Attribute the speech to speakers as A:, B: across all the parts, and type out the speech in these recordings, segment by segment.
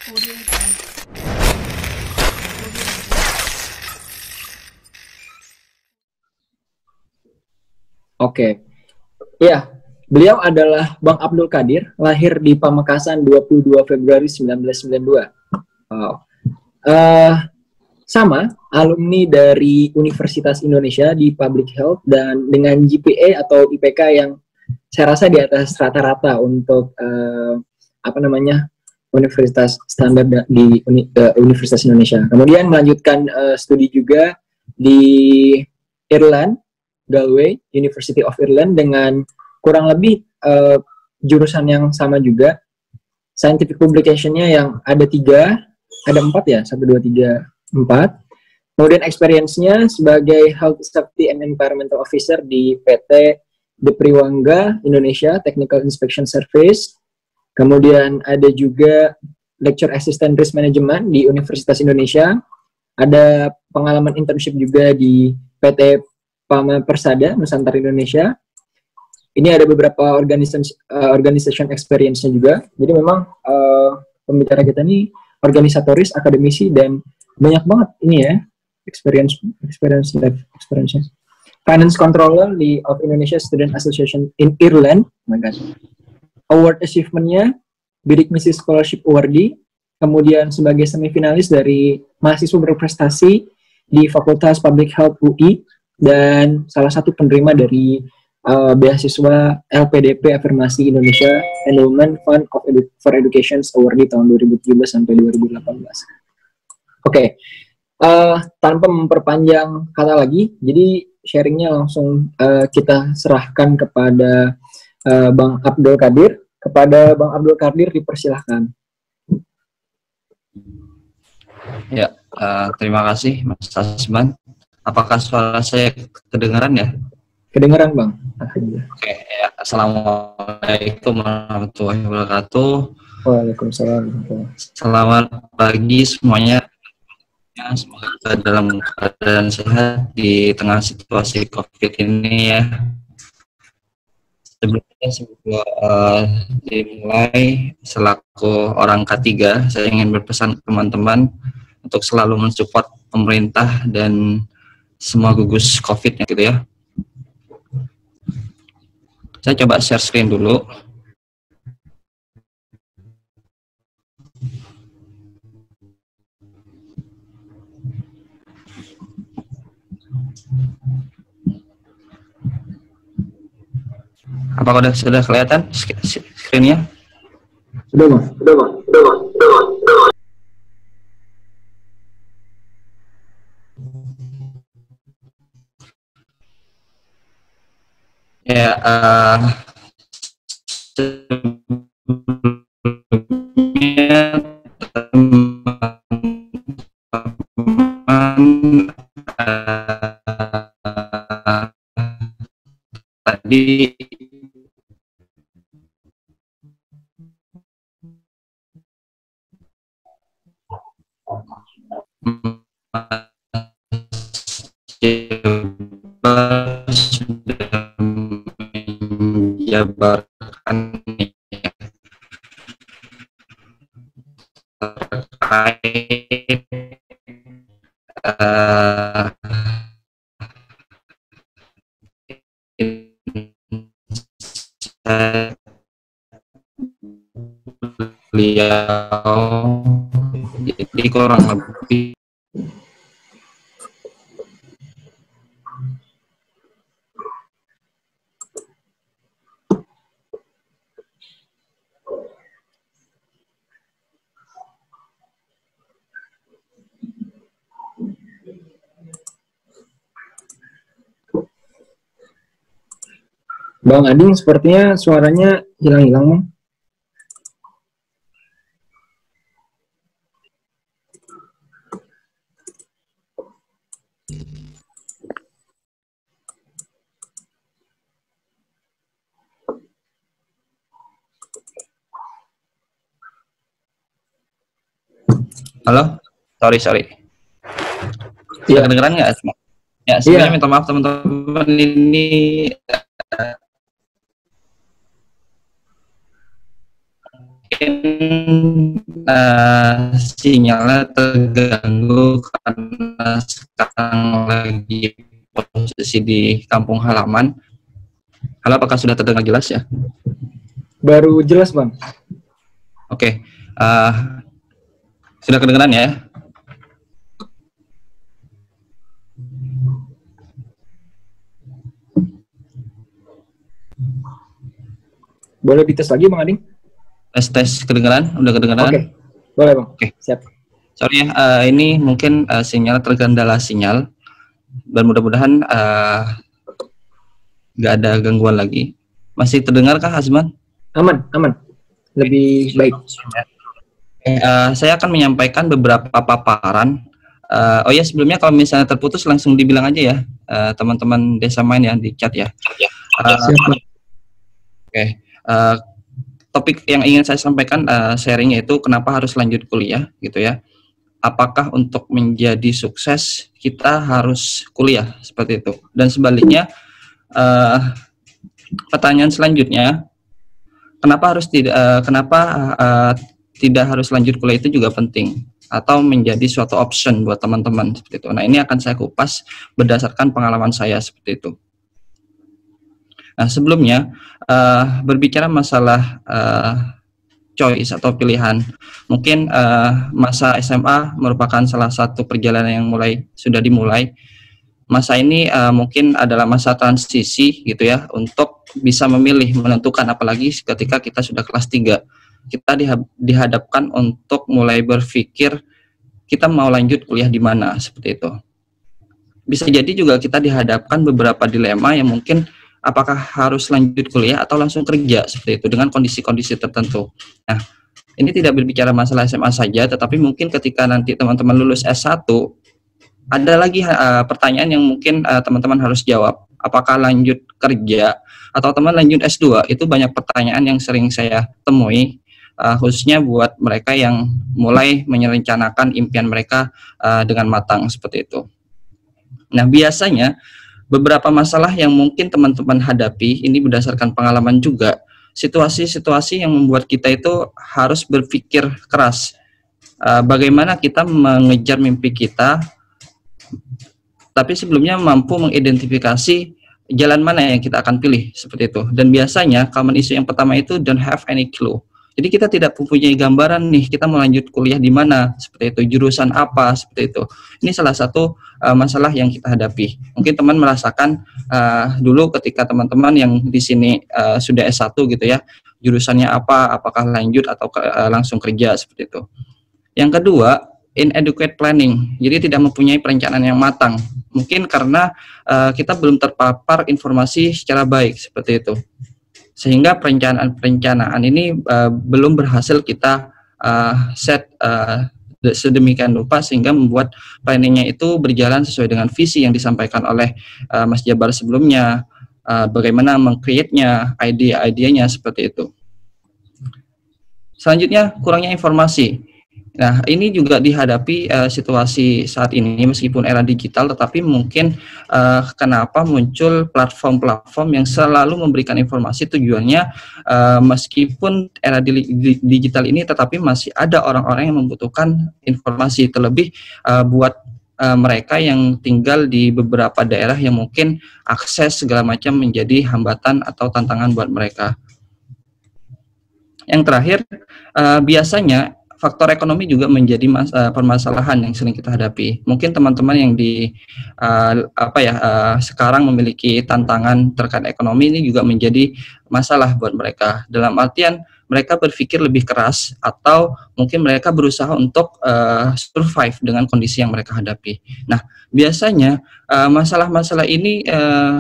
A: Oke. Iya, beliau adalah Bang Abdul Qadir, lahir di Pamekasan 22 Februari 1992. Wow. Sama, alumni dari Universitas Indonesia di Public Health dan dengan GPA atau IPK yang saya rasa di atas rata-rata untuk universitas standar di Universitas Indonesia. Kemudian melanjutkan studi juga di Ireland, Galway, University of Ireland dengan kurang lebih jurusan yang sama juga. Scientific publication-nya yang ada 4 ya, 1, 2, 3, 4. Kemudian experience-nya sebagai Health Safety and Environmental Officer di PT Depriwangga Indonesia Technical Inspection Service. Kemudian ada juga Lecture Assistant Risk Management di Universitas Indonesia. Ada pengalaman internship juga di PT Pama Persada Nusantara Indonesia. Ini ada beberapa organization experience-nya juga. Jadi memang pembicara kita ini organisatoris, akademisi, dan banyak banget ini ya experience. Finance Controller di of Indonesia Student Association in Ireland. Oh my God. Award achievement-nya Bidik Misi Scholarship Awardee. Kemudian sebagai semifinalis dari mahasiswa berprestasi di Fakultas Public Health UI dan salah satu penerima dari beasiswa LPDP Afirmasi Indonesia Endowment Fund for Education Award di tahun 2017 sampai 2018. Oke, tanpa memperpanjang kata lagi, jadi sharingnya langsung kita serahkan kepada Bang Abdul Qadir. Kepada Bang Abdul Qadir dipersilahkan.
B: Ya, terima kasih Mas Asman. Apakah suara saya kedengaran ya?
A: Kedengaran Bang.
B: Oke, ya. Assalamualaikum warahmatullahi wabarakatuh.
A: Waalaikumsalam.
B: Selamat pagi semuanya. Semoga dalam keadaan sehat di tengah situasi COVID ini ya. Sebelumnya dimulai selaku orang K3, saya ingin berpesan ke teman-teman untuk selalu mensupport pemerintah dan semua gugus COVID gitu ya. Saya coba share screen dulu. Apakah sudah kelihatan screen-nya?
A: Sudah Bang.
B: Ya, tadi sudah menjabarkan terkait beliau, jadi kurang lebih
A: Bang Ading sepertinya suaranya hilang-hilang Bang.
B: halo, sorry.
A: Iya.
B: Kedengeran nggak? Ya, sebelumnya minta maaf teman-teman, ini mungkin sinyalnya terganggu karena sekarang lagi posisi di kampung halaman. Halo, apakah sudah terdengar jelas ya?
A: Baru jelas, Bang.
B: Oke, sudah kedengaran ya?
A: Boleh dites lagi, Bang Ading?
B: Tes kedengaran? Udah kedengaran?
A: Oke, boleh, Bang.
B: Oke.
A: Siap.
B: Sorry ya, ini mungkin sinyal terkendala sinyal, dan mudah-mudahan nggak ada gangguan lagi. Masih terdengar kah, Azman?
A: Aman. Lebih baik.
B: Saya akan menyampaikan beberapa paparan. Oh ya, sebelumnya kalau misalnya terputus langsung dibilang aja ya, teman-teman Desa Main ya, di chat ya. Oke. Topik yang ingin saya sampaikan sharing yaitu kenapa harus lanjut kuliah gitu ya. Apakah untuk menjadi sukses kita harus kuliah seperti itu? Dan sebaliknya, pertanyaan selanjutnya, kenapa tidak harus lanjut kuliah itu juga penting atau menjadi suatu option buat teman-teman seperti itu. Nah, ini akan saya kupas berdasarkan pengalaman saya seperti itu. Nah, sebelumnya berbicara masalah choice atau pilihan, mungkin masa SMA merupakan salah satu perjalanan yang sudah dimulai. Masa ini mungkin adalah masa transisi gitu ya, untuk bisa memilih, menentukan, apalagi ketika kita sudah kelas 3. Kita dihadapkan untuk mulai berpikir kita mau lanjut kuliah di mana, seperti itu. Bisa jadi juga kita dihadapkan beberapa dilema yang mungkin apakah harus lanjut kuliah atau langsung kerja seperti itu dengan kondisi-kondisi tertentu. Nah, ini tidak berbicara masalah SMA saja, tetapi mungkin ketika nanti teman-teman lulus S1, ada lagi pertanyaan yang mungkin teman-teman harus jawab. Apakah lanjut kerja atau teman lanjut S2? Itu banyak pertanyaan yang sering saya temui, khususnya buat mereka yang mulai merencanakan impian mereka dengan matang seperti itu. Nah, biasanya beberapa masalah yang mungkin teman-teman hadapi, ini berdasarkan pengalaman juga, situasi-situasi yang membuat kita itu harus berpikir keras. Bagaimana kita mengejar mimpi kita, tapi sebelumnya mampu mengidentifikasi jalan mana yang kita akan pilih, seperti itu. Dan biasanya common issue yang pertama itu don't have any clue. Jadi kita tidak mempunyai gambaran nih, kita mau lanjut kuliah di mana, seperti itu, jurusan apa, seperti itu. Ini salah satu masalah yang kita hadapi. Mungkin teman merasakan dulu ketika teman-teman yang di sini sudah S1 gitu ya, jurusannya apa, apakah lanjut atau langsung kerja, seperti itu. Yang kedua, inadequate planning. Jadi tidak mempunyai perencanaan yang matang. Mungkin karena kita belum terpapar informasi secara baik, seperti itu. Sehingga perencanaan ini belum berhasil kita set sedemikian rupa sehingga membuat planningnya itu berjalan sesuai dengan visi yang disampaikan oleh Mas Jabar sebelumnya, bagaimana meng-create-nya, idenya seperti itu. Selanjutnya, kurangnya informasi. Nah, ini juga dihadapi situasi saat ini meskipun era digital, tetapi mungkin kenapa muncul platform-platform yang selalu memberikan informasi, tujuannya meskipun era digital ini tetapi masih ada orang-orang yang membutuhkan informasi, terlebih buat mereka yang tinggal di beberapa daerah yang mungkin akses segala macam menjadi hambatan atau tantangan buat mereka. Yang terakhir, biasanya faktor ekonomi juga menjadi permasalahan yang sering kita hadapi. Mungkin teman-teman yang sekarang memiliki tantangan terkait ekonomi ini juga menjadi masalah buat mereka. Dalam artian mereka berpikir lebih keras atau mungkin mereka berusaha untuk survive dengan kondisi yang mereka hadapi. Nah, biasanya masalah-masalah ini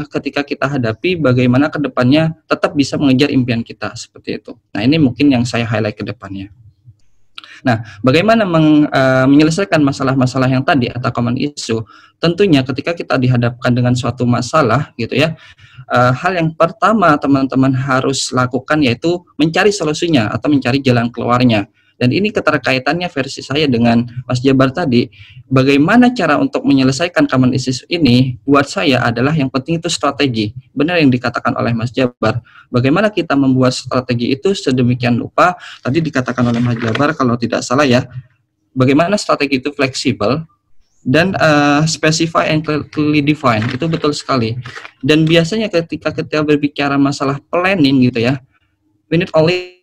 B: ketika kita hadapi, bagaimana ke depannya tetap bisa mengejar impian kita seperti itu. Nah, ini mungkin yang saya highlight ke depannya. Nah, bagaimana menyelesaikan masalah-masalah yang tadi atau common issue? Tentunya ketika kita dihadapkan dengan suatu masalah gitu ya, hal yang pertama teman-teman harus lakukan yaitu mencari solusinya atau mencari jalan keluarnya. Dan ini keterkaitannya versi saya dengan Mas Jabar tadi. Bagaimana cara untuk menyelesaikan common issues ini, buat saya adalah yang penting itu strategi. Benar yang dikatakan oleh Mas Jabar. Bagaimana kita membuat strategi itu sedemikian rupa, tadi dikatakan oleh Mas Jabar kalau tidak salah ya, bagaimana strategi itu fleksibel dan specify and clearly define, itu betul sekali. Dan biasanya ketika kita berbicara masalah planning gitu ya, we need only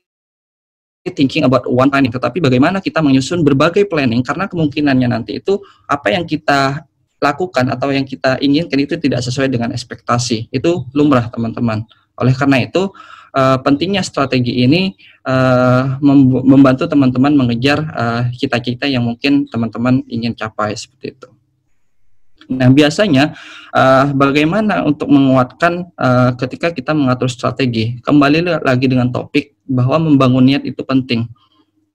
B: thinking about one planning, tetapi bagaimana kita menyusun berbagai planning, karena kemungkinannya nanti itu apa yang kita lakukan atau yang kita inginkan itu tidak sesuai dengan ekspektasi. Itu lumrah teman-teman. Oleh karena itu pentingnya strategi ini membantu teman-teman mengejar cita-cita yang mungkin teman-teman ingin capai seperti itu. Nah, biasanya bagaimana untuk menguatkan ketika kita mengatur strategi? Kembali lagi dengan topik bahwa membangun niat itu penting.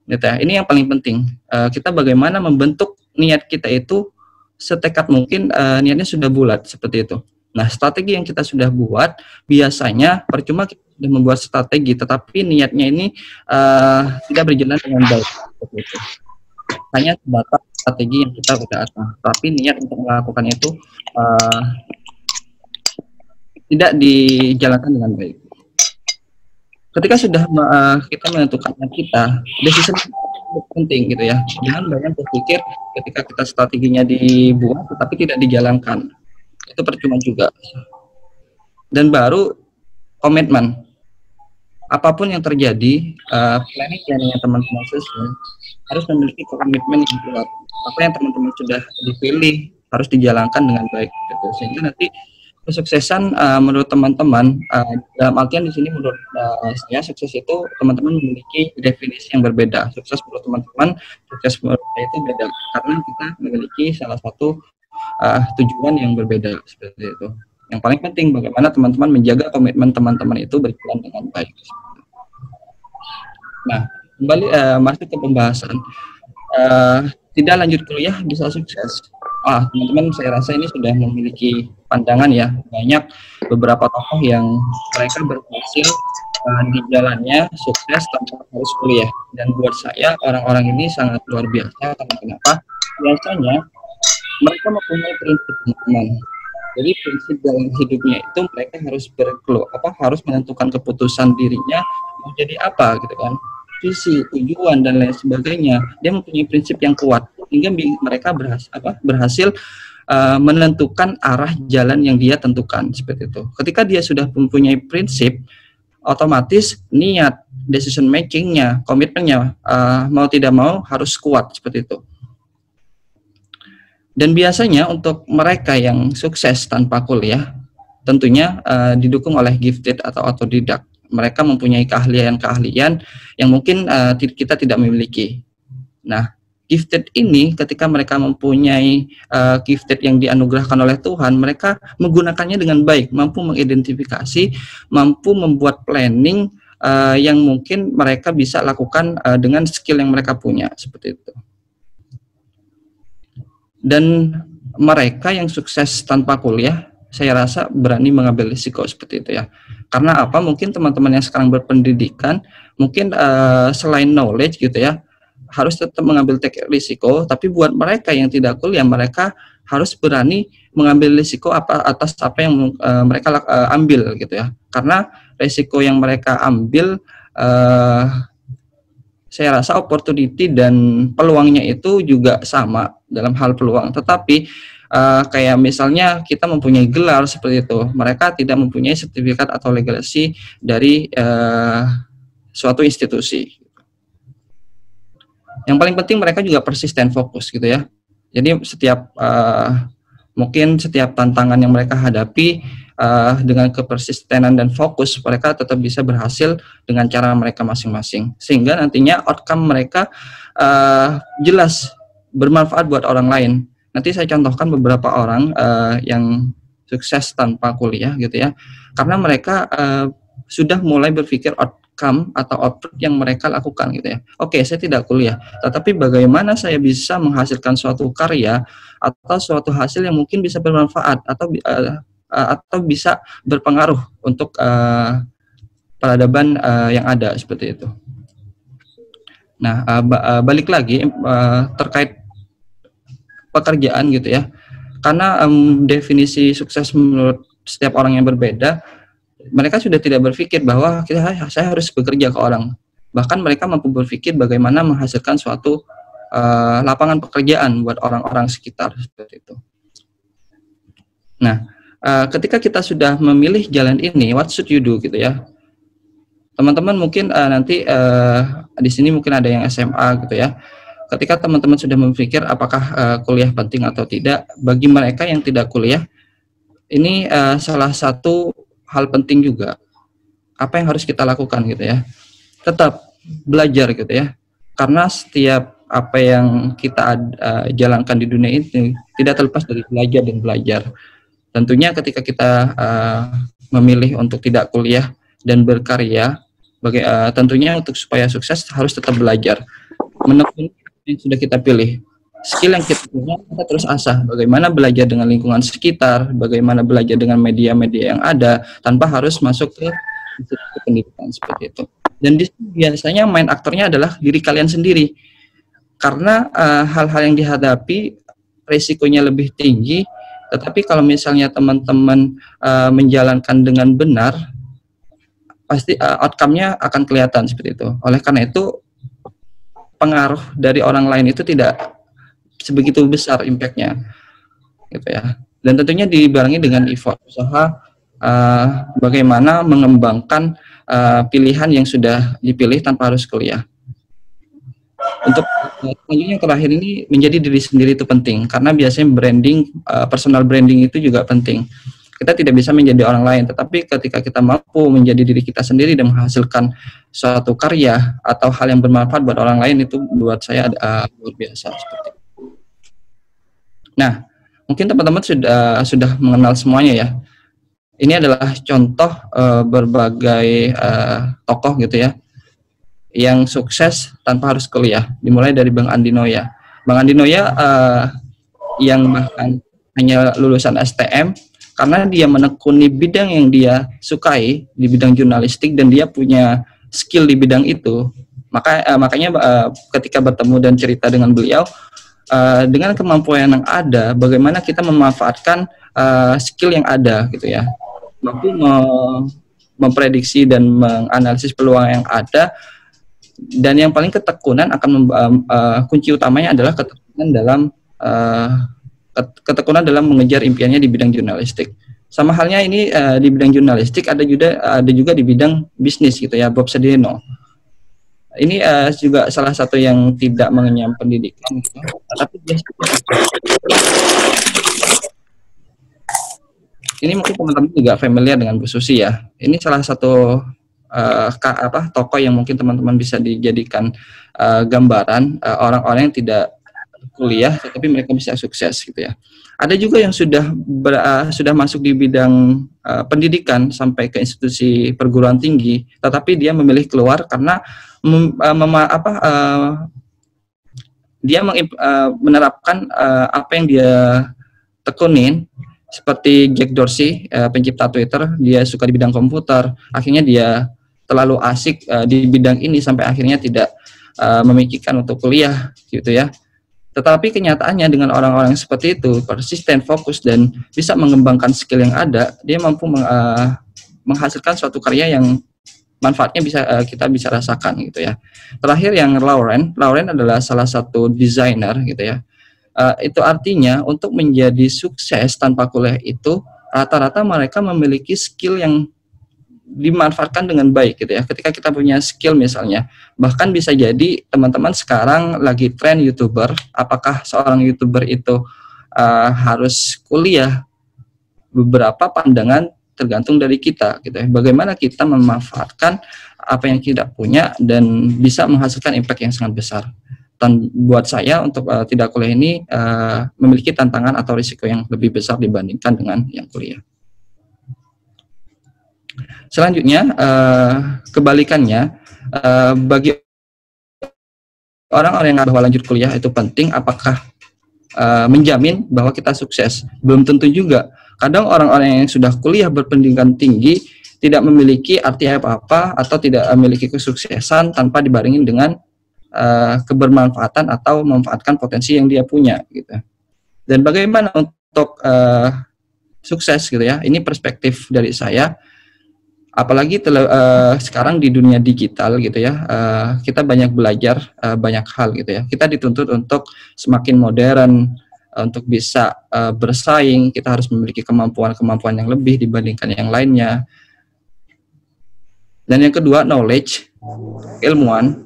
B: Gitu ya. Ini yang paling penting. Kita bagaimana membentuk niat kita itu setekad mungkin niatnya sudah bulat seperti itu. Nah, strategi yang kita sudah buat biasanya percuma kita sudah membuat strategi, tetapi niatnya ini tidak berjalan dengan baik seperti itu. Hanya sebatas strategi yang kita udah atur, tapi niat untuk melakukan itu tidak dijalankan dengan baik. Ketika sudah kita menentukan kita, decision penting gitu ya. Jangan banyak berpikir ketika kita strateginya dibuat tetapi tidak dijalankan. Itu percuma juga. Dan baru komitmen. Apapun yang terjadi, planning yang teman-teman susun harus memiliki komitmen yang kuat. Apa yang teman-teman sudah dipilih harus dijalankan dengan baik gitu. Sehingga nanti kesuksesan menurut teman-teman dalam artian di sini menurut saya sukses itu teman-teman memiliki definisi yang berbeda. Sukses menurut teman-teman, sukses menurut saya itu beda karena kita memiliki salah satu tujuan yang berbeda seperti itu. Yang paling penting bagaimana teman-teman menjaga komitmen teman-teman itu berjalan dengan baik. Nah, kembali masuk ke pembahasan. Tidak lanjut kuliah bisa sukses. Teman-teman saya rasa ini sudah memiliki pandangan ya. Banyak beberapa tokoh yang mereka berhasil di jalannya sukses tanpa harus kuliah. Dan buat saya orang-orang ini sangat luar biasa. Karena kenapa? Biasanya mereka mempunyai prinsip teman-teman. Jadi prinsip dalam hidupnya itu mereka harus menentukan keputusan dirinya mau jadi apa gitu kan. Visi, tujuan dan lain sebagainya. Dia mempunyai prinsip yang kuat hingga mereka berhasil menentukan arah jalan yang dia tentukan seperti itu. Ketika dia sudah mempunyai prinsip, otomatis niat, decision makingnya, komitmennya mau tidak mau harus kuat seperti itu. Dan biasanya untuk mereka yang sukses tanpa kuliah, tentunya didukung oleh gifted atau otodidak. Mereka mempunyai keahlian-keahlian yang mungkin kita tidak memiliki. Nah, gifted ini ketika mereka mempunyai gifted yang dianugerahkan oleh Tuhan, mereka menggunakannya dengan baik, mampu mengidentifikasi, mampu membuat planning yang mungkin mereka bisa lakukan dengan skill yang mereka punya, seperti itu. Dan mereka yang sukses tanpa kuliah, saya rasa berani mengambil risiko seperti itu ya. Karena apa? Mungkin teman-teman yang sekarang berpendidikan, mungkin selain knowledge gitu ya, harus tetap mengambil risiko. Tapi buat mereka yang tidak kuliah, mereka harus berani mengambil risiko atas apa yang mereka ambil gitu ya. Karena risiko yang mereka ambil, saya rasa opportunity dan peluangnya itu juga sama dalam hal peluang. Tetapi kayak misalnya kita mempunyai gelar seperti itu, mereka tidak mempunyai sertifikat atau legalisasi dari suatu institusi. Yang paling penting mereka juga persisten fokus gitu ya. Jadi mungkin setiap tantangan yang mereka hadapi dengan kepersistenan dan fokus, mereka tetap bisa berhasil dengan cara mereka masing-masing. Sehingga nantinya outcome mereka jelas bermanfaat buat orang lain. Nanti saya contohkan beberapa orang yang sukses tanpa kuliah gitu ya, karena mereka sudah mulai berpikir outcome atau output yang mereka lakukan gitu ya. Oke, saya tidak kuliah, tetapi bagaimana saya bisa menghasilkan suatu karya atau suatu hasil yang mungkin bisa bermanfaat atau bisa berpengaruh untuk peradaban yang ada seperti itu. Nah, balik lagi terkait pekerjaan gitu ya. Karena definisi sukses menurut setiap orang yang berbeda, mereka sudah tidak berpikir bahwa saya harus bekerja ke orang. Bahkan mereka mampu berpikir bagaimana menghasilkan suatu lapangan pekerjaan buat orang-orang sekitar seperti itu. Nah, ketika kita sudah memilih jalan ini, what should you do gitu ya? Teman-teman mungkin nanti di sini mungkin ada yang SMA gitu ya. Ketika teman-teman sudah memikir apakah kuliah penting atau tidak, bagi mereka yang tidak kuliah, ini salah satu hal penting juga. Apa yang harus kita lakukan gitu ya? Tetap belajar gitu ya. Karena setiap apa yang kita jalankan di dunia ini tidak terlepas dari belajar dan belajar. Tentunya ketika kita memilih untuk tidak kuliah dan berkarya, tentunya untuk supaya sukses harus tetap belajar. Menekuni yang sudah kita pilih, skill yang kita punya, kita terus asah. Bagaimana belajar dengan lingkungan sekitar, bagaimana belajar dengan media-media yang ada, tanpa harus masuk ke institusi pendidikan seperti itu. Dan biasanya main aktornya adalah diri kalian sendiri, karena hal-hal yang dihadapi resikonya lebih tinggi. Tetapi kalau misalnya teman-teman menjalankan dengan benar, pasti outcome-nya akan kelihatan seperti itu. Oleh karena itu, pengaruh dari orang lain itu tidak sebegitu besar impact-nya, gitu ya. Dan tentunya dibarengi dengan effort, usaha bagaimana mengembangkan pilihan yang sudah dipilih tanpa harus kuliah. Untuk selanjutnya yang terakhir ini, menjadi diri sendiri itu penting, karena biasanya branding, personal branding itu juga penting. Kita tidak bisa menjadi orang lain, tetapi ketika kita mampu menjadi diri kita sendiri dan menghasilkan suatu karya atau hal yang bermanfaat buat orang lain, itu buat saya luar biasa seperti itu. Nah, mungkin teman-teman sudah mengenal semuanya ya. Ini adalah contoh berbagai tokoh gitu ya, yang sukses tanpa harus kuliah. Dimulai dari Bang Andi Noya. Bang Andi Noya yang bahkan hanya lulusan STM, karena dia menekuni bidang yang dia sukai di bidang jurnalistik dan dia punya skill di bidang itu. Makanya ketika bertemu dan cerita dengan beliau, dengan kemampuan yang ada, bagaimana kita memanfaatkan skill yang ada gitu ya, mampu memprediksi dan menganalisis peluang yang ada. Dan yang paling ketekunan akan kunci utamanya adalah ketekunan dalam mengejar impiannya di bidang jurnalistik. Sama halnya ini di bidang jurnalistik ada juga di bidang bisnis gitu ya, Bob Sedeno. Ini juga salah satu yang tidak mengenyam pendidikan gitu. Tapi ini mungkin teman-teman juga familiar dengan Bu Susi ya. Ini salah satu tokoh yang mungkin teman-teman bisa dijadikan gambaran orang-orang yang tidak kuliah tetapi mereka bisa sukses gitu ya. Ada juga yang sudah masuk di bidang pendidikan sampai ke institusi perguruan tinggi, tetapi dia memilih keluar karena dia menerapkan apa yang dia tekunin. Seperti Jack Dorsey, pencipta Twitter, dia suka di bidang komputer, akhirnya dia terlalu asik di bidang ini sampai akhirnya tidak memikirkan untuk kuliah gitu ya. Tetapi kenyataannya dengan orang-orang seperti itu, persisten, fokus, dan bisa mengembangkan skill yang ada, dia mampu menghasilkan suatu karya yang manfaatnya kita bisa rasakan gitu ya. Terakhir yang Lauren adalah salah satu desainer gitu ya. Itu artinya untuk menjadi sukses tanpa kuliah itu rata-rata mereka memiliki skill yang dimanfaatkan dengan baik gitu ya. Ketika kita punya skill misalnya, bahkan bisa jadi teman-teman sekarang lagi tren YouTuber, apakah seorang YouTuber itu harus kuliah? Beberapa pandangan tergantung dari kita gitu ya. Bagaimana kita memanfaatkan apa yang kita punya dan bisa menghasilkan impact yang sangat besar. Dan buat saya untuk tidak kuliah ini memiliki tantangan atau risiko yang lebih besar dibandingkan dengan yang kuliah. Selanjutnya, kebalikannya, bagi orang-orang yang bahwa lanjut kuliah itu penting, apakah menjamin bahwa kita sukses? Belum tentu juga. Kadang orang-orang yang sudah kuliah berpendidikan tinggi tidak memiliki arti apa-apa atau tidak memiliki kesuksesan tanpa dibarengi dengan kebermanfaatan atau memanfaatkan potensi yang dia punya gitu. Dan bagaimana untuk sukses gitu ya, ini perspektif dari saya. Apalagi sekarang di dunia digital gitu ya, kita banyak belajar banyak hal gitu ya. Kita dituntut untuk semakin modern, untuk bisa bersaing. Kita harus memiliki kemampuan yang lebih dibandingkan yang lainnya. Dan yang kedua, knowledge, ilmuwan.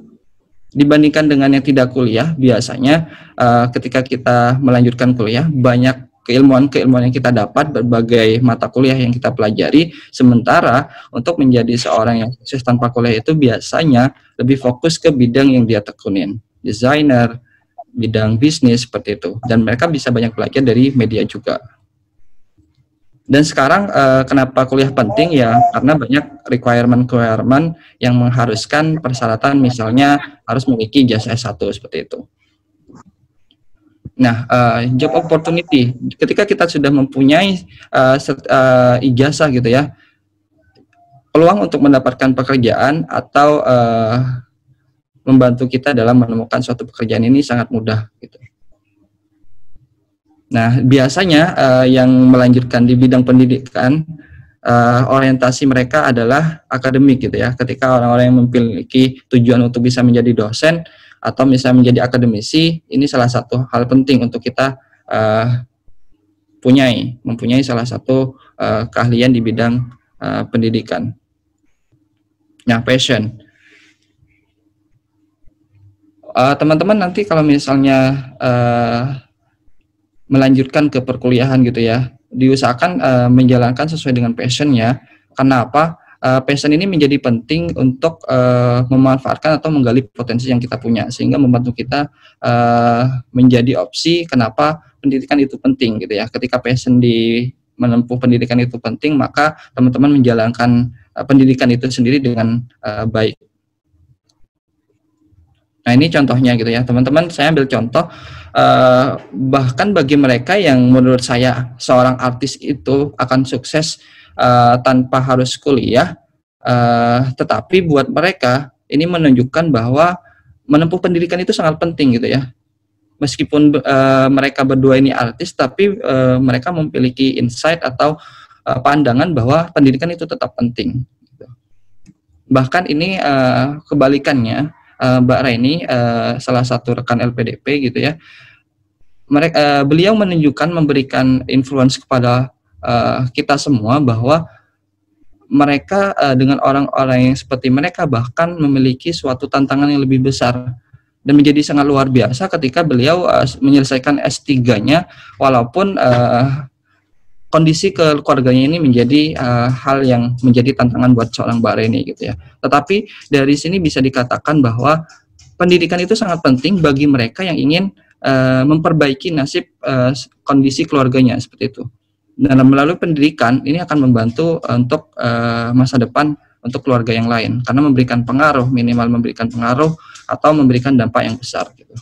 B: Dibandingkan dengan yang tidak kuliah, biasanya ketika kita melanjutkan kuliah, banyak keilmuan yang kita dapat, berbagai mata kuliah yang kita pelajari. Sementara untuk menjadi seorang yang sukses tanpa kuliah itu biasanya lebih fokus ke bidang yang dia tekunin, desainer, bidang bisnis, seperti itu. Dan mereka bisa banyak belajar dari media juga. Dan sekarang kenapa kuliah penting ya, karena banyak requirement yang mengharuskan persyaratan, misalnya harus memiliki ijazah S1 seperti itu. Nah, job opportunity, ketika kita sudah mempunyai ijazah gitu ya, peluang untuk mendapatkan pekerjaan atau membantu kita dalam menemukan suatu pekerjaan ini sangat mudah gitu. Nah, biasanya yang melanjutkan di bidang pendidikan, orientasi mereka adalah akademik gitu ya. Ketika orang-orang yang memiliki tujuan untuk bisa menjadi dosen atau misalnya menjadi akademisi, ini salah satu hal penting untuk kita mempunyai salah satu keahlian di bidang pendidikan. Nah, passion. Teman-teman nanti kalau misalnya melanjutkan ke perkuliahan gitu ya, diusahakan menjalankan sesuai dengan passionnya. Kenapa? Passion ini menjadi penting untuk memanfaatkan atau menggali potensi yang kita punya, sehingga membantu kita menjadi opsi kenapa pendidikan itu penting gitu ya. Ketika passion di menempuh pendidikan itu penting, maka teman-teman menjalankan pendidikan itu sendiri dengan baik. Nah, ini contohnya gitu ya, teman-teman. Saya ambil contoh, bahkan bagi mereka yang menurut saya seorang artis itu akan sukses tanpa harus kuliah, tetapi buat mereka ini menunjukkan bahwa menempuh pendidikan itu sangat penting gitu ya. Meskipun mereka berdua ini artis, tapi mereka memiliki insight atau pandangan bahwa pendidikan itu tetap penting. Bahkan ini kebalikannya. Mbak Raini, salah satu rekan LPDP gitu ya, beliau memberikan influence kepada kita semua bahwa mereka dengan orang-orang yang seperti mereka bahkan memiliki suatu tantangan yang lebih besar, dan menjadi sangat luar biasa ketika beliau menyelesaikan S3-nya walaupun kondisi keluarganya ini menjadi hal yang menjadi tantangan buat seorang Mbak Reni gitu ya. Tetapi dari sini bisa dikatakan bahwa pendidikan itu sangat penting bagi mereka yang ingin memperbaiki nasib kondisi keluarganya seperti itu. Dan melalui pendidikan ini akan membantu untuk masa depan untuk keluarga yang lain, karena memberikan pengaruh, minimal memberikan pengaruh atau memberikan dampak yang besar gitu.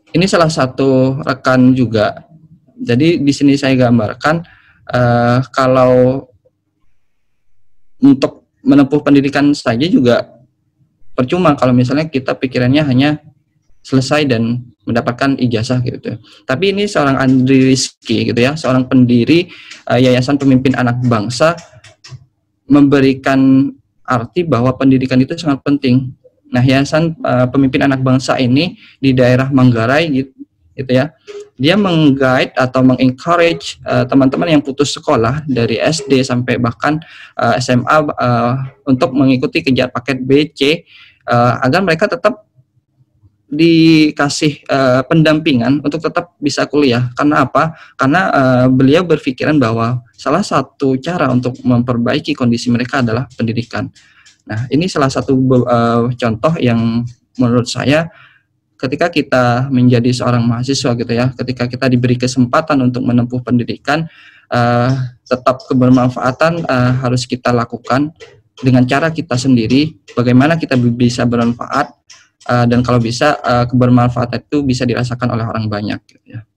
B: Ini salah satu rekan juga. Jadi di sini saya gambarkan kalau untuk menempuh pendidikan saja juga percuma kalau misalnya kita pikirannya hanya selesai dan mendapatkan ijazah gitu. Tapi ini seorang Andri Rizky gitu ya, seorang pendiri Yayasan Pemimpin Anak Bangsa, memberikan arti bahwa pendidikan itu sangat penting. Nah, Yayasan Pemimpin Anak Bangsa ini di daerah Manggarai gitu ya, dia meng-guide atau meng-encourage teman-teman yang putus sekolah dari SD sampai bahkan SMA untuk mengikuti kegiatan paket BC agar mereka tetap dikasih pendampingan untuk tetap bisa kuliah. Karena apa? Karena beliau berpikiran bahwa salah satu cara untuk memperbaiki kondisi mereka adalah pendidikan. Nah, ini salah satu contoh yang menurut saya ketika kita menjadi seorang mahasiswa gitu ya, ketika kita diberi kesempatan untuk menempuh pendidikan, tetap kebermanfaatan harus kita lakukan dengan cara kita sendiri, bagaimana kita bisa bermanfaat, dan kalau bisa kebermanfaatan itu bisa dirasakan oleh orang banyak gitu ya.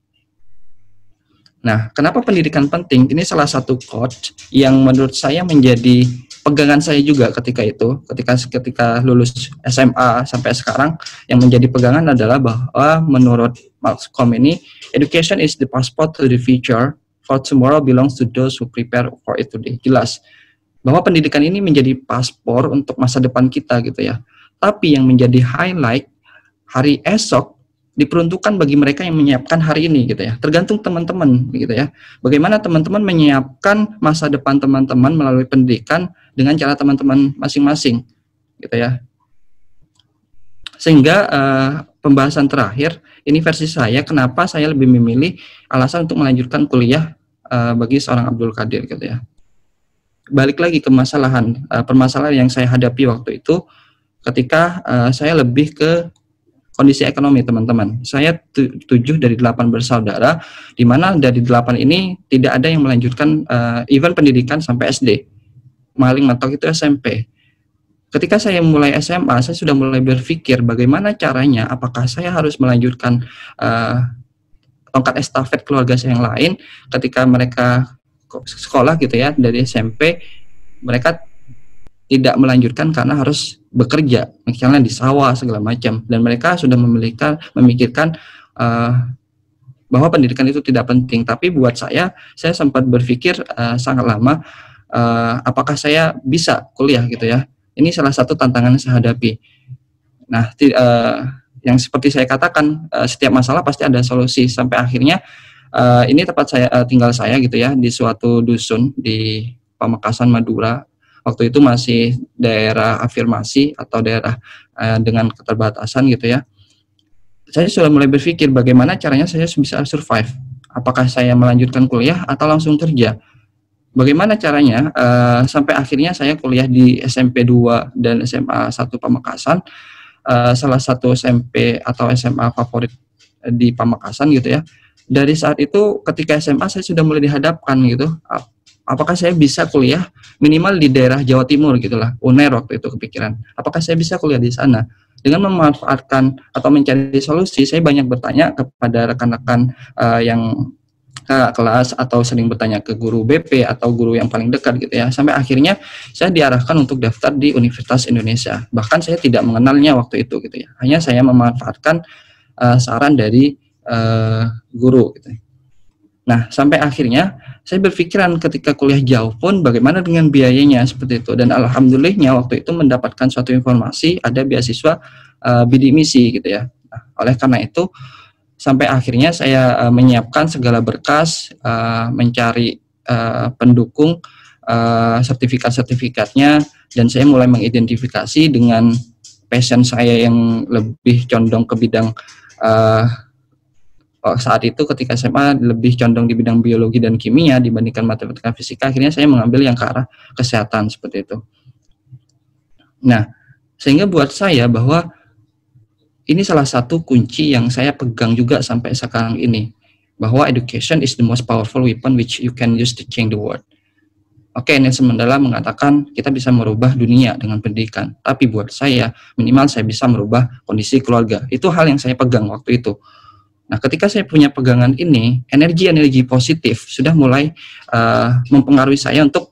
B: Nah, kenapa pendidikan penting? Ini salah satu quote yang menurut saya menjadi pegangan saya juga ketika lulus SMA sampai sekarang, yang menjadi pegangan adalah bahwa menurut Malcolm ini, education is the passport to the future, for tomorrow belongs to those who prepare for it today. Jelas bahwa pendidikan ini menjadi paspor untuk masa depan kita gitu ya. Tapi yang menjadi highlight, hari esok diperuntukkan bagi mereka yang menyiapkan hari ini gitu ya. Tergantung teman-teman gitu ya. Bagaimana teman-teman menyiapkan masa depan teman-teman melalui pendidikan dengan cara teman-teman masing-masing gitu ya. Sehingga pembahasan terakhir ini versi saya, kenapa saya lebih memilih alasan untuk melanjutkan kuliah bagi seorang Abdul Qadir gitu ya. Balik lagi ke permasalahan yang saya hadapi waktu itu ketika saya lebih ke kondisi ekonomi teman-teman. Saya 7 dari 8 bersaudara, di mana dari 8 ini tidak ada yang melanjutkan event pendidikan sampai SD. Maling mentok itu SMP. Ketika saya mulai SMA, saya sudah mulai berpikir bagaimana caranya, apakah saya harus melanjutkan tongkat estafet keluarga saya yang lain ketika mereka sekolah gitu ya, dari SMP, mereka tidak melanjutkan karena harus bekerja, misalnya di sawah segala macam, dan mereka sudah memikirkan bahwa pendidikan itu tidak penting. Tapi buat saya sempat berpikir sangat lama, apakah saya bisa kuliah gitu ya. Ini salah satu tantangan yang saya hadapi. Nah, yang seperti saya katakan, setiap masalah pasti ada solusi. Sampai akhirnya ini tempat tinggal saya gitu ya, di suatu dusun di Pamekasan, Madura. Waktu itu masih daerah afirmasi atau daerah dengan keterbatasan gitu ya. Saya sudah mulai berpikir bagaimana caranya saya bisa survive. Apakah saya melanjutkan kuliah atau langsung kerja? Bagaimana caranya sampai akhirnya saya kuliah di SMP 2 dan SMA 1 Pamekasan, salah satu SMP atau SMA favorit di Pamekasan gitu ya. Dari saat itu ketika SMA saya sudah mulai dihadapkan gitu, apakah saya bisa kuliah minimal di daerah Jawa Timur gitulah, UNER waktu itu kepikiran. Apakah saya bisa kuliah di sana? Dengan memanfaatkan atau mencari solusi, saya banyak bertanya kepada rekan-rekan yang kelas atau sering bertanya ke guru BP atau guru yang paling dekat gitu ya. Sampai akhirnya saya diarahkan untuk daftar di Universitas Indonesia. Bahkan saya tidak mengenalnya waktu itu gitu ya. Hanya saya memanfaatkan saran dari guru gitu. Nah, sampai akhirnya saya berpikiran ketika kuliah jauh pun bagaimana dengan biayanya seperti itu. Dan alhamdulillahnya waktu itu mendapatkan suatu informasi ada beasiswa bidik misi gitu ya. Nah, oleh karena itu sampai akhirnya saya menyiapkan segala berkas, mencari pendukung, sertifikat-sertifikatnya, dan saya mulai mengidentifikasi dengan passion saya yang lebih condong ke bidang saat itu ketika SMA lebih condong di bidang biologi dan kimia dibandingkan matematika fisika. Akhirnya saya mengambil yang ke arah kesehatan seperti itu. Nah, sehingga buat saya bahwa ini salah satu kunci yang saya pegang juga sampai sekarang ini, bahwa education is the most powerful weapon which you can use to change the world. Oke, Nelson Mandela mengatakan kita bisa merubah dunia dengan pendidikan, tapi buat saya minimal saya bisa merubah kondisi keluarga. Itu hal yang saya pegang waktu itu. Nah, ketika saya punya pegangan ini, energi-energi positif sudah mulai mempengaruhi saya untuk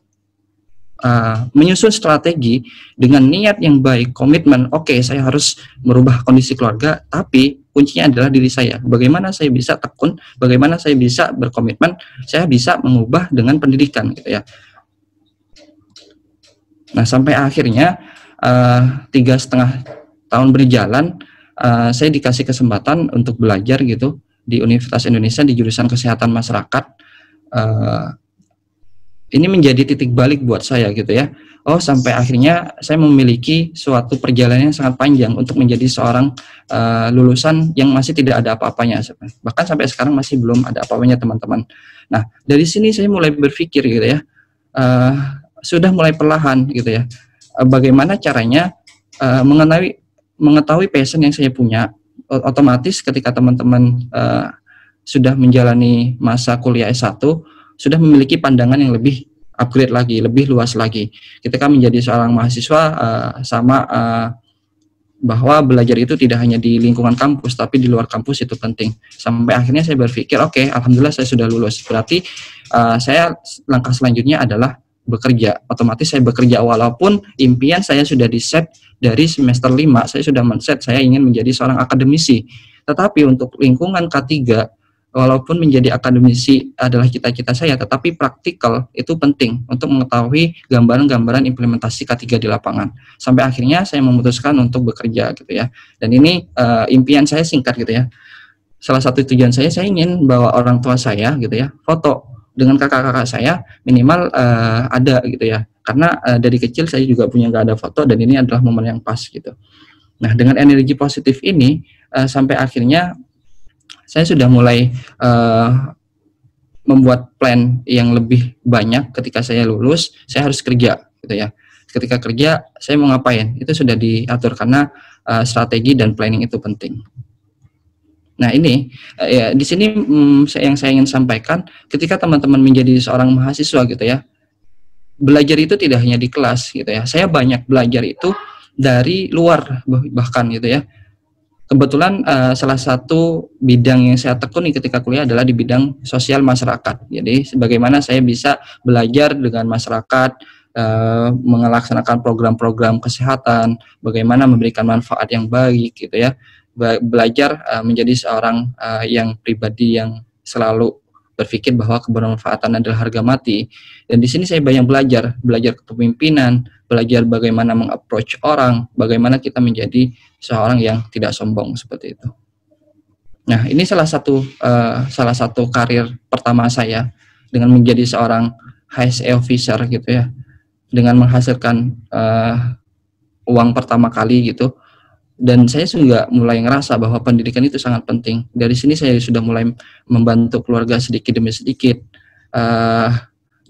B: menyusun strategi dengan niat yang baik, komitmen. Oke, saya harus merubah kondisi keluarga, tapi kuncinya adalah diri saya. Bagaimana saya bisa tekun, bagaimana saya bisa berkomitmen, saya bisa mengubah dengan pendidikan gitu ya. Nah, sampai akhirnya 3,5 tahun berjalan, saya dikasih kesempatan untuk belajar gitu di Universitas Indonesia di jurusan Kesehatan Masyarakat. Ini menjadi titik balik buat saya gitu ya. Oh, sampai akhirnya saya memiliki suatu perjalanan yang sangat panjang untuk menjadi seorang lulusan yang masih tidak ada apa-apanya. Bahkan sampai sekarang masih belum ada apa-apanya teman-teman. Nah, dari sini saya mulai berpikir gitu ya. Sudah mulai perlahan gitu ya. Bagaimana caranya mengetahui passion yang saya punya. Otomatis ketika teman-teman sudah menjalani masa kuliah S1, sudah memiliki pandangan yang lebih upgrade lagi, lebih luas lagi. Ketika menjadi seorang mahasiswa, bahwa belajar itu tidak hanya di lingkungan kampus, tapi di luar kampus itu penting. Sampai akhirnya saya berpikir, oke, alhamdulillah saya sudah lulus. Berarti saya langkah selanjutnya adalah bekerja. Otomatis saya bekerja walaupun impian saya sudah di-set dari semester 5, saya sudah men-set saya ingin menjadi seorang akademisi. Tetapi untuk lingkungan K3, walaupun menjadi akademisi adalah cita-cita saya, tetapi praktikal itu penting untuk mengetahui gambaran-gambaran implementasi K3 di lapangan. Sampai akhirnya saya memutuskan untuk bekerja gitu ya. Dan ini impian saya singkat gitu ya. Salah satu tujuan saya ingin bawa orang tua saya gitu ya, foto dengan kakak-kakak saya minimal ada gitu ya. Karena dari kecil saya juga punya nggak ada foto dan ini adalah momen yang pas gitu. Nah, dengan energi positif ini sampai akhirnya saya sudah mulai membuat plan yang lebih banyak. Ketika saya lulus, saya harus kerja gitu ya. Ketika kerja, saya mau ngapain? Itu sudah diatur karena strategi dan planning itu penting. Nah, ini ya di sini yang saya ingin sampaikan, ketika teman-teman menjadi seorang mahasiswa gitu ya, belajar itu tidak hanya di kelas gitu ya. Saya banyak belajar itu dari luar bahkan gitu ya. Kebetulan salah satu bidang yang saya tekuni ketika kuliah adalah di bidang sosial masyarakat. Jadi bagaimana saya bisa belajar dengan masyarakat, melaksanakan program-program kesehatan, bagaimana memberikan manfaat yang baik gitu ya. Belajar menjadi seorang yang pribadi yang selalu berpikir bahwa kebermanfaatan adalah harga mati. Dan di sini saya banyak belajar kepemimpinan, belajar bagaimana meng-approach orang, bagaimana kita menjadi seorang yang tidak sombong seperti itu. Nah, ini salah satu karir pertama saya dengan menjadi seorang HSE officer gitu ya, dengan menghasilkan uang pertama kali gitu. Dan saya juga mulai ngerasa bahwa pendidikan itu sangat penting. Dari sini saya sudah mulai membantu keluarga sedikit demi sedikit.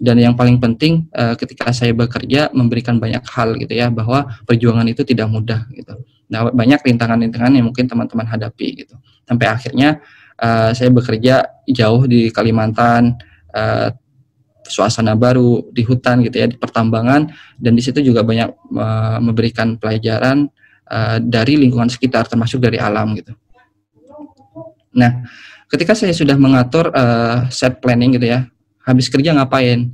B: Dan yang paling penting ketika saya bekerja memberikan banyak hal gitu ya, bahwa perjuangan itu tidak mudah gitu. Nah, banyak rintangan-rintangan yang mungkin teman-teman hadapi gitu. Sampai akhirnya saya bekerja jauh di Kalimantan, suasana baru di hutan gitu ya, di pertambangan, dan di situ juga banyak memberikan pelajaran dari lingkungan sekitar, termasuk dari alam gitu. Nah, ketika saya sudah mengatur set planning gitu ya, habis kerja ngapain?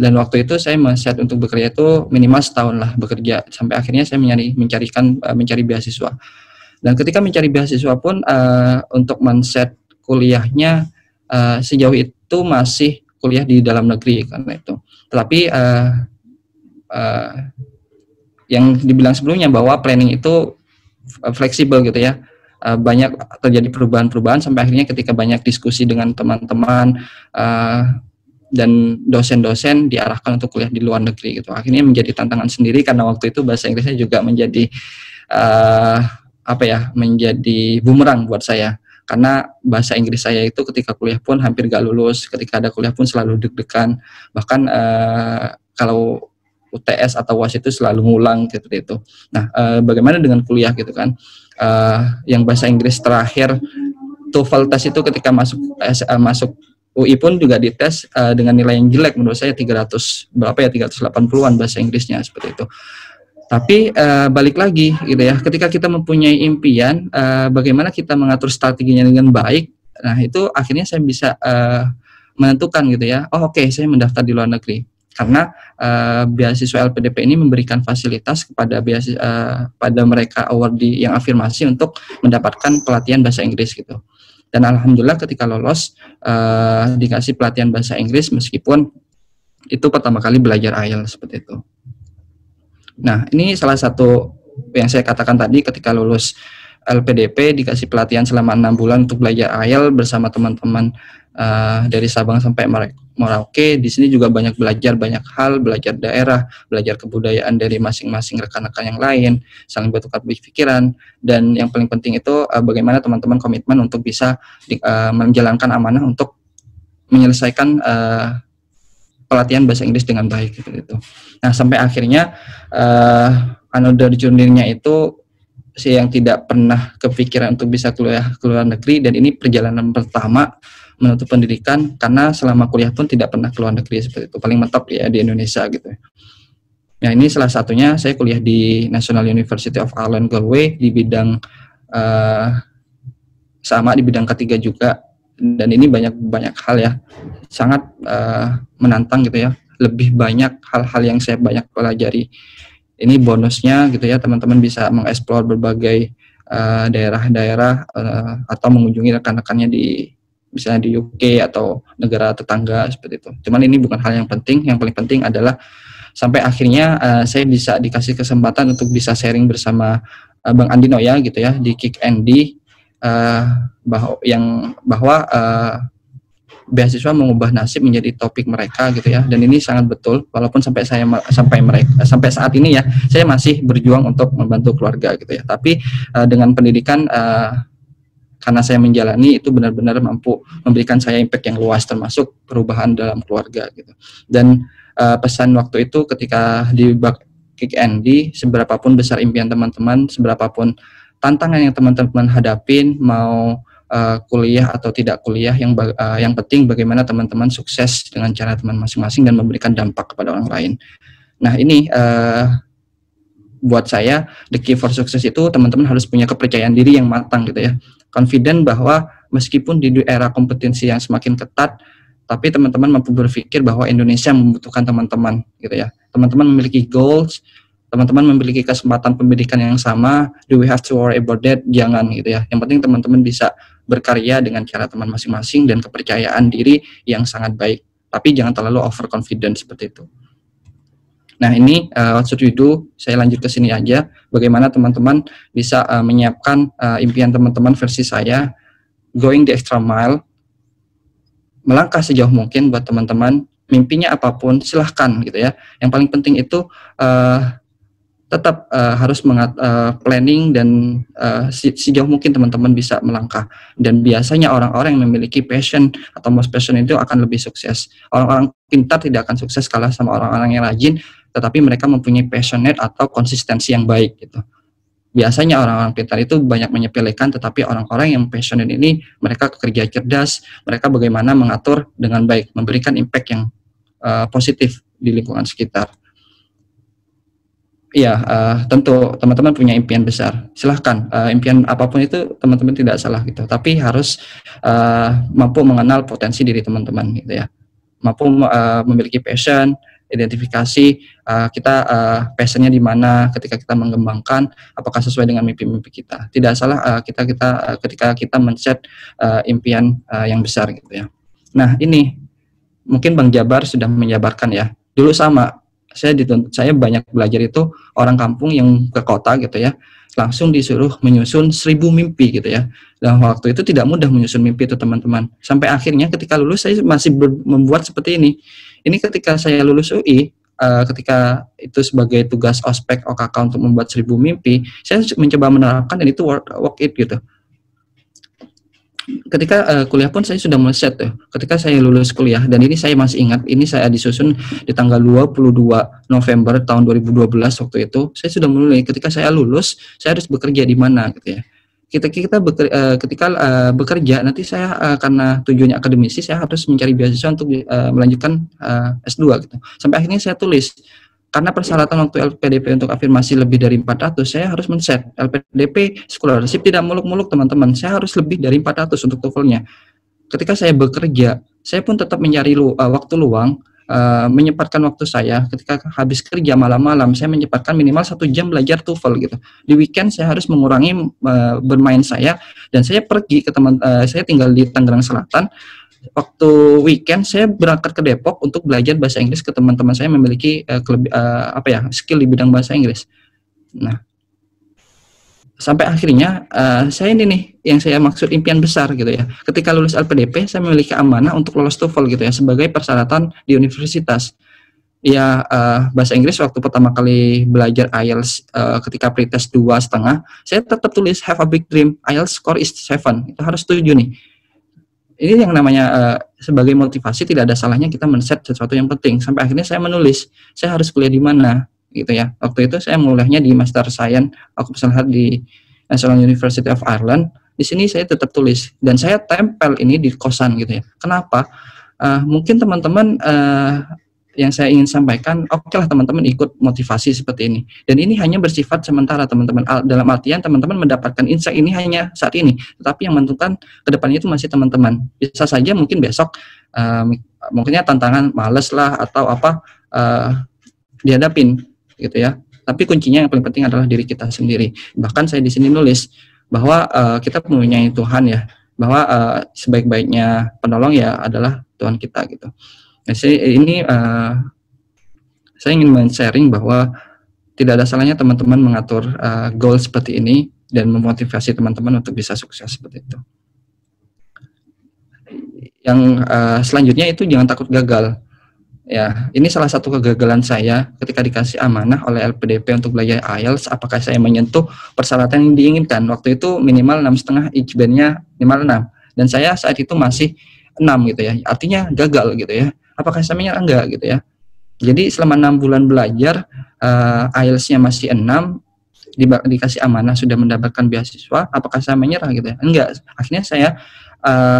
B: Dan waktu itu saya men-set untuk bekerja itu minimal setahun lah bekerja, sampai akhirnya saya mencari beasiswa. Dan ketika mencari beasiswa pun untuk men-set kuliahnya sejauh itu masih kuliah di dalam negeri karena itu. Tetapi yang dibilang sebelumnya bahwa planning itu fleksibel gitu ya, banyak terjadi perubahan-perubahan sampai akhirnya ketika banyak diskusi dengan teman-teman dan dosen-dosen diarahkan untuk kuliah di luar negeri gitu. Akhirnya menjadi tantangan sendiri karena waktu itu bahasa Inggrisnya juga menjadi menjadi bumerang buat saya. Karena bahasa Inggris saya itu ketika kuliah pun hampir gak lulus, ketika ada kuliah pun selalu deg-degan. Bahkan kalau UTS atau UAS itu selalu ngulang seperti itu. Nah, bagaimana dengan kuliah gitu kan? Yang bahasa Inggris terakhir TOEFL tes itu ketika masuk UI pun juga dites dengan nilai yang jelek menurut saya 380-an bahasa Inggrisnya seperti itu. Tapi balik lagi gitu ya, ketika kita mempunyai impian, bagaimana kita mengatur strateginya dengan baik. Nah, itu akhirnya saya bisa menentukan gitu ya. Oh, oke, saya mendaftar di luar negeri. Karena beasiswa LPDP ini memberikan fasilitas kepada pada mereka awardee yang afirmasi untuk mendapatkan pelatihan bahasa Inggris gitu. Dan alhamdulillah ketika lolos dikasih pelatihan bahasa Inggris meskipun itu pertama kali belajar IELTS seperti itu. Nah, ini salah satu yang saya katakan tadi, ketika lulus LPDP dikasih pelatihan selama 6 bulan untuk belajar IELTS bersama teman-teman dari Sabang sampai Merauke. Di sini juga banyak belajar banyak hal, belajar daerah, belajar kebudayaan dari masing-masing rekan-rekan yang lain, saling bertukar pikiran, dan yang paling penting itu bagaimana teman-teman komitmen untuk bisa menjalankan amanah untuk menyelesaikan pelatihan bahasa Inggris dengan baik gitu. Nah, sampai akhirnya another journey-nya itu saya yang tidak pernah kepikiran untuk bisa kuliah ke luar negeri, dan ini perjalanan pertama menutup pendidikan karena selama kuliah pun tidak pernah ke luar negeri seperti itu, paling mentok ya di Indonesia gitu. Nah, ini salah satunya saya kuliah di National University of Ireland Galway di bidang sama di bidang ketiga juga, dan ini banyak hal ya, sangat menantang gitu ya, lebih banyak hal-hal yang saya banyak pelajari. Ini bonusnya gitu ya, teman-teman bisa mengeksplor berbagai daerah-daerah atau mengunjungi rekan-rekannya di misalnya di UK atau negara tetangga seperti itu. Cuman ini bukan hal yang penting. Yang paling penting adalah sampai akhirnya saya bisa dikasih kesempatan untuk bisa sharing bersama Bang Andi Noya gitu ya di Kick Andy bahwa beasiswa mengubah nasib menjadi topik mereka gitu ya, dan ini sangat betul. Walaupun sampai saat ini ya saya masih berjuang untuk membantu keluarga gitu ya, tapi dengan pendidikan karena saya menjalani itu benar-benar mampu memberikan saya impact yang luas, termasuk perubahan dalam keluarga gitu. Dan pesan waktu itu ketika di Kick Andy, seberapapun besar impian teman-teman, seberapapun tantangan yang teman-teman hadapin, mau kuliah atau tidak kuliah, yang penting bagaimana teman-teman sukses dengan cara teman masing-masing dan memberikan dampak kepada orang lain. Nah ini buat saya the key for success itu teman-teman harus punya kepercayaan diri yang matang gitu ya, confident bahwa meskipun di era kompetensi yang semakin ketat, tapi teman-teman mampu berpikir bahwa Indonesia membutuhkan teman-teman gitu ya. Teman-teman memiliki goals, teman-teman memiliki kesempatan pendidikan yang sama. Do we have to worry about that? Jangan gitu ya. Yang penting teman-teman bisa berkarya dengan cara teman masing-masing dan kepercayaan diri yang sangat baik. Tapi jangan terlalu overconfident seperti itu. Nah ini what should we do? Saya lanjut ke sini aja. Bagaimana teman-teman bisa menyiapkan impian teman-teman versi saya, going the extra mile, melangkah sejauh mungkin buat teman-teman. Mimpinya apapun silahkan gitu ya. Yang paling penting itu tetap harus planning dan sejauh mungkin teman-teman bisa melangkah. Dan biasanya orang-orang yang memiliki passion atau most passion itu akan lebih sukses. Orang-orang pintar tidak akan sukses kalah sama orang-orang yang rajin, tetapi mereka mempunyai passionate atau konsistensi yang baik gitu. Biasanya orang-orang pintar itu banyak menyepelekan, tetapi orang-orang yang passionate ini mereka kerja cerdas, mereka bagaimana mengatur dengan baik, memberikan impact yang positif di lingkungan sekitar. Iya, tentu teman-teman punya impian besar. Silahkan, impian apapun itu teman-teman tidak salah gitu. Tapi harus mampu mengenal potensi diri teman-teman gitu ya. Mampu memiliki passion, identifikasi kita passionnya di mana ketika kita mengembangkan, apakah sesuai dengan mimpi-mimpi kita. Tidak salah ketika kita men-set impian yang besar gitu ya. Nah ini mungkin Bang Jabar sudah menjabarkan ya. Dulu sama. Saya banyak belajar itu orang kampung yang ke kota gitu ya, langsung disuruh menyusun 1000 mimpi gitu ya. Dan waktu itu tidak mudah menyusun mimpi itu teman-teman. Sampai akhirnya ketika lulus saya masih membuat seperti ini. Ini ketika saya lulus UI, ketika itu sebagai tugas ospek OKK untuk membuat 1000 mimpi, saya mencoba menerapkan dan itu work it gitu. Ketika kuliah pun saya sudah men-set tuh. Ketika saya lulus kuliah, dan ini saya masih ingat, ini saya disusun di tanggal 22 November tahun 2012 waktu itu, saya sudah menulis ketika saya lulus, saya harus bekerja di mana gitu ya. Ketika bekerja, nanti saya karena tujuannya akademisi, saya harus mencari beasiswa untuk melanjutkan S2 gitu. Sampai akhirnya saya tulis, karena persyaratan waktu LPDP untuk afirmasi lebih dari 400, saya harus men-set LPDP scholarship tidak muluk-muluk teman-teman. Saya harus lebih dari 400 untuk TOEFL-nya. Ketika saya bekerja, saya pun tetap mencari waktu luang, menyempatkan waktu saya. Ketika habis kerja malam-malam, saya menyempatkan minimal 1 jam belajar TOEFL gitu. Di weekend saya harus mengurangi bermain saya, dan saya pergi ke saya tinggal di Tangerang Selatan. Waktu weekend saya berangkat ke Depok untuk belajar bahasa Inggris ke teman-teman saya memiliki skill di bidang bahasa Inggris. Nah, sampai akhirnya saya ini nih yang saya maksud impian besar gitu ya. Ketika lulus LPDP saya memiliki amanah untuk lolos TOEFL gitu ya sebagai persyaratan di universitas. Ya bahasa Inggris waktu pertama kali belajar IELTS ketika pretest 2,5, saya tetap tulis have a big dream, IELTS score is 7. Itu harus 7 nih. Ini yang namanya sebagai motivasi, tidak ada salahnya kita men-set sesuatu yang penting. Sampai akhirnya saya menulis, saya harus kuliah di mana gitu ya. Waktu itu saya mulainya di Master Science Occupational Health di National University of Ireland. Di sini saya tetap tulis dan saya tempel ini di kosan gitu ya. Kenapa? Mungkin teman-teman yang saya ingin sampaikan, oke lah teman-teman ikut motivasi seperti ini. Dan ini hanya bersifat sementara teman-teman. Dalam artian teman-teman mendapatkan insight ini hanya saat ini. Tetapi yang menentukan ke depannya itu masih teman-teman. Bisa saja mungkin besok mungkinnya tantangan males lah atau apa dihadapin gitu ya. Tapi kuncinya yang paling penting adalah diri kita sendiri. Bahkan saya di sini nulis bahwa kita mempunyai Tuhan ya, bahwa sebaik-baiknya penolong ya adalah Tuhan kita gitu. Nah, saya ingin men-sharing bahwa tidak ada salahnya teman-teman mengatur goal seperti ini dan memotivasi teman-teman untuk bisa sukses seperti itu. Yang selanjutnya itu jangan takut gagal. Ya, ini salah satu kegagalan saya ketika dikasih amanah oleh LPDP untuk belajar IELTS. Apakah saya menyentuh persyaratan yang diinginkan? Waktu itu minimal 6,5, each band-nya minimal 6. Dan saya saat itu masih 6 gitu ya. Artinya gagal gitu ya. Apakah saya menyerah? Enggak gitu ya. Jadi selama 6 bulan belajar, IELTS-nya masih 6, dikasih amanah sudah mendapatkan beasiswa, apakah saya menyerah gitu ya? Enggak. Akhirnya saya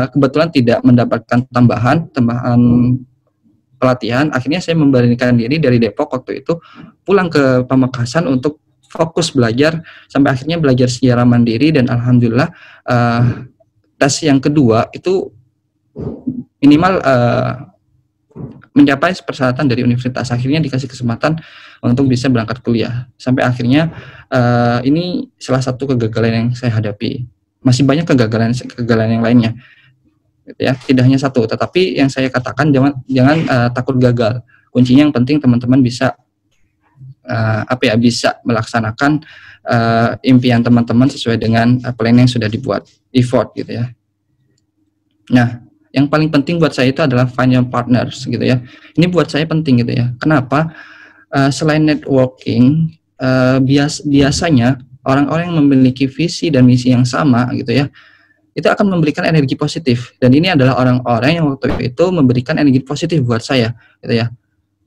B: kebetulan tidak mendapatkan tambahan pelatihan. Akhirnya saya memberanikan diri dari Depok waktu itu pulang ke Pamekasan untuk fokus belajar sampai akhirnya belajar secara mandiri, dan alhamdulillah tes yang kedua itu minimal mencapai persyaratan dari universitas. Akhirnya dikasih kesempatan untuk bisa berangkat kuliah. Sampai akhirnya ini salah satu kegagalan yang saya hadapi. Masih banyak kegagalan yang lainnya. Gitu ya. Tidak hanya satu, tetapi yang saya katakan jangan takut gagal. Kuncinya yang penting teman-teman bisa bisa melaksanakan impian teman-teman sesuai dengan plan yang sudah dibuat, effort gitu ya. Nah, yang paling penting buat saya itu adalah find your partners gitu ya. Ini buat saya penting gitu ya. Kenapa? Selain networking, biasanya orang-orang yang memiliki visi dan misi yang sama gitu ya, itu akan memberikan energi positif. Dan ini adalah orang-orang yang waktu itu memberikan energi positif buat saya gitu ya.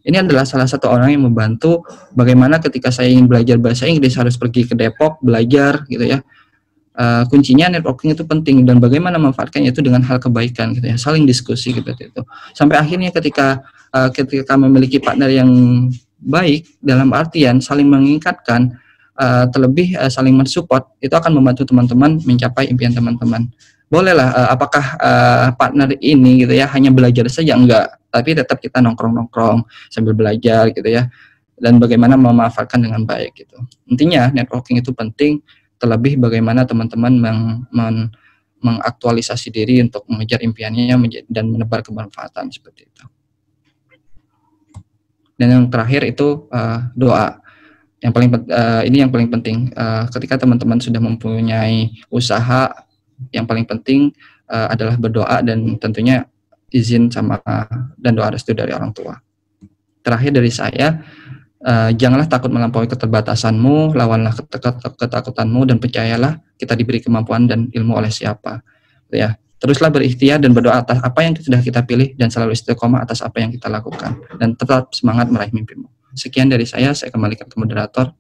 B: Ini adalah salah satu orang yang membantu bagaimana ketika saya ingin belajar bahasa Inggris harus pergi ke Depok belajar gitu ya. Kuncinya networking itu penting, dan bagaimana memanfaatkannya itu dengan hal kebaikan gitu ya, saling diskusi gitu itu. Sampai akhirnya ketika memiliki partner yang baik dalam artian saling mengingatkan, terlebih saling mensupport, itu akan membantu teman-teman mencapai impian teman-teman. Bolehlah apakah partner ini gitu ya hanya belajar saja? Enggak, tapi tetap kita nongkrong-nongkrong sambil belajar gitu ya, dan bagaimana memanfaatkan dengan baik gitu. Intinya networking itu penting, terlebih bagaimana teman-teman mengaktualisasi diri untuk mengejar impiannya dan menebar kemanfaatan seperti itu. Dan yang terakhir itu doa. Ini yang paling penting. Ketika teman-teman sudah mempunyai usaha, yang paling penting adalah berdoa dan tentunya izin dan doa restu dari orang tua. Terakhir dari saya, janganlah takut melampaui keterbatasanmu, lawanlah ketakutanmu, dan percayalah kita diberi kemampuan dan ilmu oleh siapa. Ya, teruslah berikhtiar dan berdoa atas apa yang sudah kita pilih, dan selalu istiqomah atas apa yang kita lakukan, dan tetap semangat meraih mimpimu. Sekian dari saya kembalikan ke moderator.